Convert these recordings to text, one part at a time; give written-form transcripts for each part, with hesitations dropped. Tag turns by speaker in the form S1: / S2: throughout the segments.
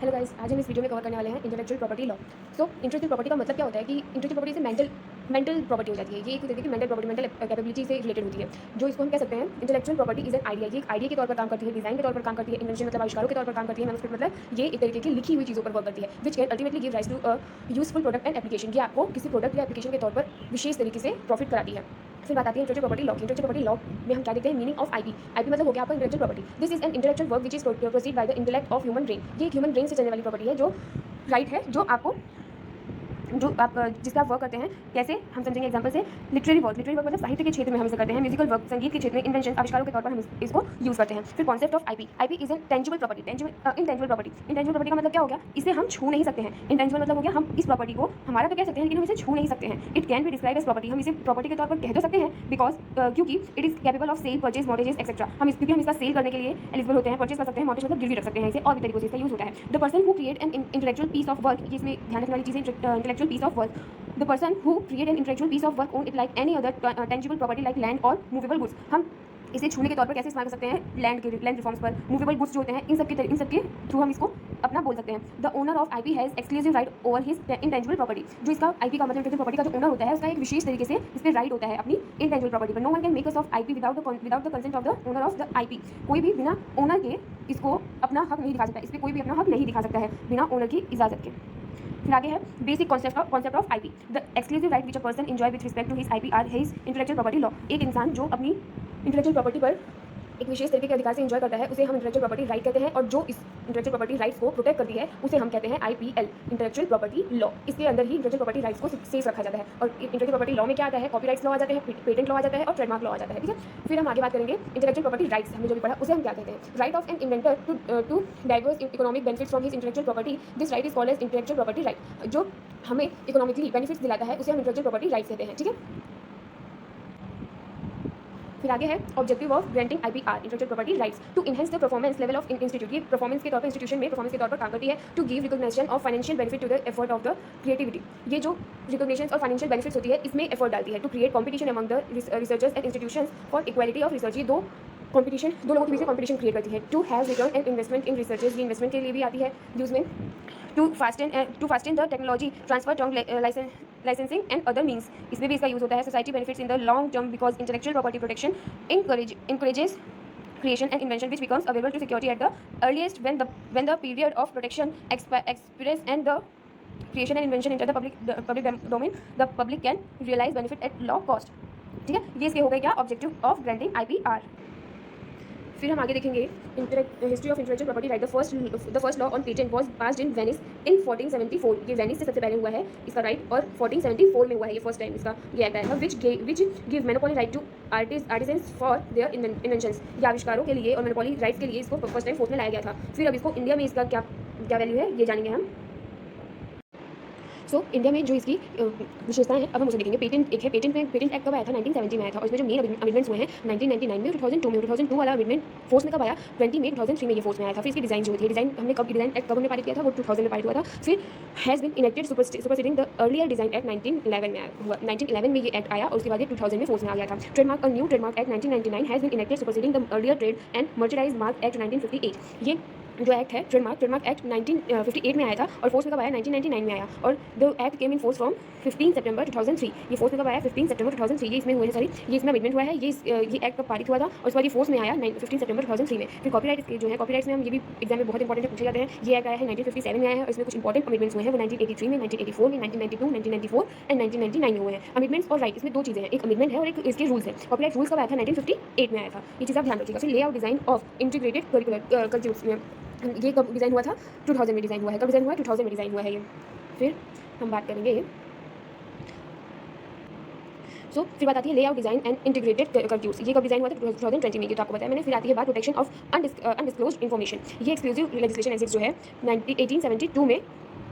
S1: Hello guys, आज हम इस वीडियो में कवर करने वाले हैं इंटेलेक्चुअल प्रॉपर्टी लॉ। सो इंटेलेक्चुअल प्रॉपर्टी का मतलब क्या होता है कि इंटेलेक्चुअल प्रॉपर्टी से मेंटल प्रॉपर्टी हो जाती है। ये एक तरीके की मेंटल प्रॉपर्टी, मेंटल कैपेबिलिटी से रिलेटेड होती है, जो इसको हम कह सकते हैं intellectual property is an idea. ये एक आइडिया के तौर पर काम करती है, डिजाइन के तौर पर काम करती है, इन्वेंशन मतलब आविष्कारों के तौर पर काम करती है, मैन्युस्क्रिप्ट मतलब ये एक तरीके की लिखी हुई चीज़ों पर वर्क करती है, which can ultimately give rise to a useful product and application. ये आपको किसी प्रोडक्ट या एप्लीकेशन के तौर पर विशेष तरीके से प्रॉफिट कराती है। फिर बात आती है इंटेलेक्चुअल प्रॉपर्टी लॉ की। इंटेलेक्चुअल प्रॉपर्टी लॉ में हम क्या देखते हैं, मीनिंग ऑफ आईपी। आईपी मतलब हो गया आपका intellectual property. This is an intellectual work which is proceed by the intellect of human brain. ये एक ह्यूमन ब्रेन से चलने वाली प्रॉपर्टी है, जो राइट है, जो आप जिसका आप वर्क करते हैं। कैसे हम समझेंगे एग्जांपल से, लिटरेरी वर्क मतलब साहित्य के क्षेत्र में हम इसे करते हैं, म्यूजिकल वर्क संगीत के क्षेत्र में, इन्वेंशन आविष्कारों के तौर पर हम इसको यूज करते हैं। फिर concept of IP. IP is an tangible property, intangible property. Intangible property का मतलब क्या हो गया, इसे हम छू नहीं सकते हैं। इनटेंजिबल मतलब हो गया हम इस प्रॉपर्टी को हमारा तो कह सकते हैं, लेकिन हम इसे छू नहीं सकते हैं। It can be describe as property. हम इसे प्रॉपर्टी के तौर पर कह तो सकते हैं बिकॉज क्योंकि it is capable of sale, purchase, mortgages etcetera. क्योंकि हम इसका सेल करने के लिए एलिजिबल होते हैं, परचेज कर सकते हैं, मॉर्गेज मतलब गिरवी रख सकते हैं इसे, और भी तरीकों से इसका यूज होता है। The person who create an intellectual piece of work, इसमें ध्यान रखने वाली चीज़ें, intellectual piece of work, the person who create an intellectual piece of work own it like any other tangible property like land or movable goods। हम इसे छूने के तौर पर कैसे इस्तेमाल कर सकते हैं, लैंड रिफॉर्म्स पर, मूवेबल गुड्स जो होते हैं, इन सबके थ्रू हम इसको अपना बोल सकते हैं। The owner of IP has exclusive right over his intangible property. जो इसका आईपी का मतलब इंटेलेक्चुअल प्रॉपर्टी का जो ओनर होता है, उसका एक विशेष तरीके से इस पर राइट होता है अपनी इंटेंजिबल प्रॉपर्टी पर। No one can make use of IP without the consent of the owner of the IP. कोई भी बिना ओनर के इसको अपना हक नहीं दिखा सकता, इस पर कोई भी अपना हक नहीं दिखा सकता है बिना ओनर की इजाजत के। फिर आगे है basic concept of IP. The exclusive right which a person enjoy with respect to his IP are his intellectual property law. एक इंसान जो अपनी इंटेलेक्चुअल प्रॉपर्टी पर एक विशेष तरीके के अधिकार से एंजॉय करता है, उसे हम इंटेलेक्चुअल प्रॉपर्टी राइट कहते हैं, और जो इस इंटेलेक्चुअल प्रॉपर्टी राइट्स को प्रोटेक्ट करती है उसे हम कहते हैं आईपीएल, इंटेलेक्चुअल प्रॉपर्टी लॉ। इसके अंदर ही इंटेलेक्चुअल प्रॉपर्टी राइट्स को सेफ रखा जाता है। और इंटेलेक्चुअल प्रॉपर्टी लॉ में क्या आता है, कॉपीराइट्स लॉ आ जाते हैं, पेटेंट लॉ आ जाता है, और ट्रेडमार्क लॉ आ जाता है। ठीक है, फिर हम आगे बात करेंगे इंटेलेक्चुअल प्रॉपर्टी राइट्स। हमने जो भी पढ़ा उसे हम क्या कहते हैं, right of an inventor to diverse economic benefits from his intellectual property. This right is called as intellectual property right. जो हमें इकोनॉमिकली बेनिफिट्स दिलाता है उसे हम इंटेलेक्चुअल प्रॉपर्टी राइट्स कहते हैं। ठीक है, फिर आगे है objective of granting IPR, intellectual property rights, to enhance the performance level of institute. ये परफॉर्मेंस के तौर पर इंस्टीट्यूशन में परफॉर्मेंस के तौर पर काम करती है। To give recognition of financial benefit to the effort of the creativity. ये जो रिकॉग्निशन और फाइनेंशियल बेनिफिट्स होती है, इसमें एफर्ट डालती है। To create competition among the researchers and institutions for equality of research. ये दो लोगों के बीच में कॉम्पिटिशन क्रिएट करती है। To have return and investment in researches, ये इन्वेस्टमेंट के लिए भी आती है यूज में। To fasten the technology transfer term licensing and other means, इसमें भी इसका यूज होता है। Society benefits in the long term because intellectual property protection encourages creation and invention which becomes available to security at the earliest when the period of protection expires and the creation and invention enter the public domain, the public can realize benefit at low cost। ठीक है, ये इसके हो गए क्या, objective of granting IPR. फिर हम आगे देखेंगे history of intellectual property right. The first law on patent was passed in Venice in 1474। ये वेनिस से सबसे पहले हुआ है इसका राइट, और 1474 में हुआ है ये फर्स्ट टाइम इसका ये एक्ट आया था। Which give monopoly right to artisans for their inventions. ये आविष्कारों के लिए और मोनोपोली राइट्स के लिए इसको फर्स्ट टाइम फोर्थ में लाया गया था। फिर अब इसको इंडिया में इसका क्या वैल्यू है ये जानेंगे हम। इंडिया में जो इसकी विशेषताएं हैं अब हम उसे देखेंगे। पेटेंट एक है, पेटेंट एक्ट कब आया था, 1970 में आया था, और इसमें जो मेन अमेंडमेंट्स हुए हैं 1999 में, 2002 में। 2002 वाला अमेंडमेंट फोर्स में कब आया, 20 मई 2003 में ये फोर्स में आया था। फिर इसकी डिजाइन जो थी, डिजाइन हमने कब डिजाइन एक्ट कब हमने पारित किया था, वो 2000 में पारित हुआ था। फिर has been enacted superseding the earlier design act 1911 में हुआ। 1911 में ये एक्ट आया और उसके बाद ये 2000 में फोर्स में आ गया था। Trademark, a new trademark act 1999 has been enacted superseding the earlier trade and merchandise mark act 1958। ये जो एक्ट है ट्रेडमार्क एक्ट 1958 में आया था और फोर्स में कब आया, 1999 में आया। और the act came in force from 15 सितंबर 2003। ये फोर्स में कब आया, 15 सितंबर 2003। ये इसमें हुए हैं, सॉरी ये इसमें अमेंडमेंट हुआ है। ये एक्ट कब पारित हुआ था और उसके बाद ये फोर्स में आया 15 सितंबर 2003 में। फिर कॉपीराइट के जो है, कॉपीराइट्स में हम ये भी एग्जाम में बहुत इंपॉर्टेंट पूछे जाते हैं। ये एक्ट आया है 1957 में आया है और इसमें कुछ इंपॉर्टेंट अमेंडमेंट्स हुए हैं, वो 1983 में, 1984 में, 1992, 1994 एंड 1999 में हुए हैं। अमेंडमेंट्स और राइट, इसमें दो चीज़ें हैं, एक अमेंडमेंट है और एक इसके रूल्स है। कॉपीराइट रूल्स कब आया था, 1958 में आया था। ये चीज़ आप ध्यान रखिएगा। फिर layout design of integrated curricular में ये कब डिज़ाइन हुआ था, 2000 में डिज़ाइन हुआ है। कब डिज़ाइन हुआ है, 2000 में डिज़ाइन हुआ है ये। फिर हम बात करेंगे फिर बात आती है लेआउट डिज़ाइन एंड इंटीग्रेटेड कर्व्यूज। ये कब डिज़ाइन हुआ था, 2020 में, ये तो आपको बताया मैंने। फिर आती है बात प्रोटेक्शन ऑफ अनडिस्क्लोज्ड इन्फॉर्मेशन। ये एक्सक्लूसिव लेजिस्लेशन एग्जिस्ट जो है 1872 में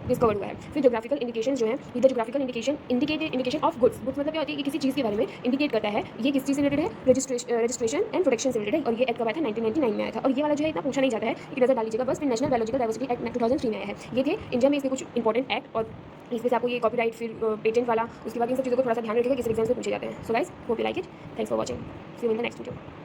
S1: डिस्कवर हुआ है। फिर जोग्राफिकल इंडिकेशन जो है, the geographical indication of goods मतलब क्या होती है कि किसी चीज़ के बारे में इंडिकेट करता है। ये किस चीज़ से रिलेटेड है, रजिस्ट्रेशन एंड प्रोटेक्शन से रिलेटेड है। और ये एक्ट कब आया था, 1999 में आया था। और ये वाला जो है इतना पूछा नहीं जाता है कि नजर डाल लीजिएगा बस। फिर नेशनल बायोलॉजिकल डाइवर्सिटी एक्ट 2003 में आया है। ये थे इंडिया में इसके कुछ इंपॉर्टेंट एक्ट, और इसमें से आपको ये कॉपीराइट, फिर पेटेंट वाला, उसके बाद इन सब चीज़ों को थोड़ा सा ध्यान रखिएगा, किस एग्जाम से पूछे जाते हैं। So guys, hope you like it, thanks for watching, see you in the next video.